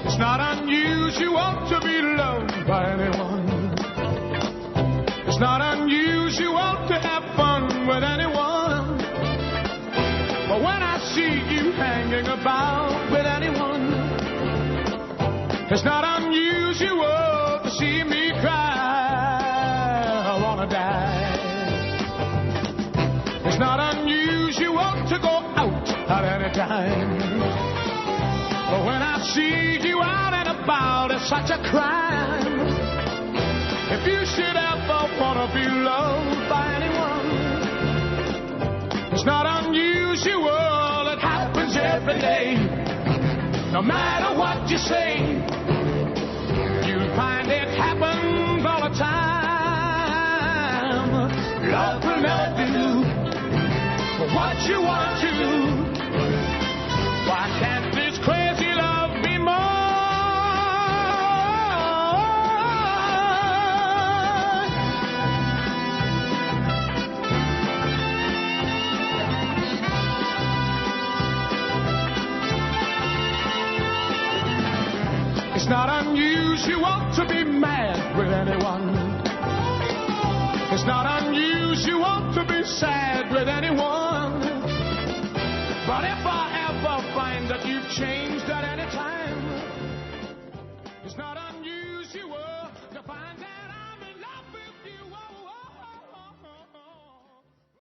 It's not unusual to be loved by anyone. It's not unusual to have fun with anyone. But when I see you hanging about with anyone, it's not unusual to see me cry. I wanna die. It's not unusual to go out at any time. But when I see you out and about, it's such a crime. If you should ever want to be loved by anyone, it's not unusual, it happens every day. No matter what you say, you'll find it happens all the time. Love will never do what you want to do. Why can't this crazy love be more? It's not unusual to be mad with anyone. It's not unusual to be sad with anyone. But if I ever find that you've changed at any time, it's not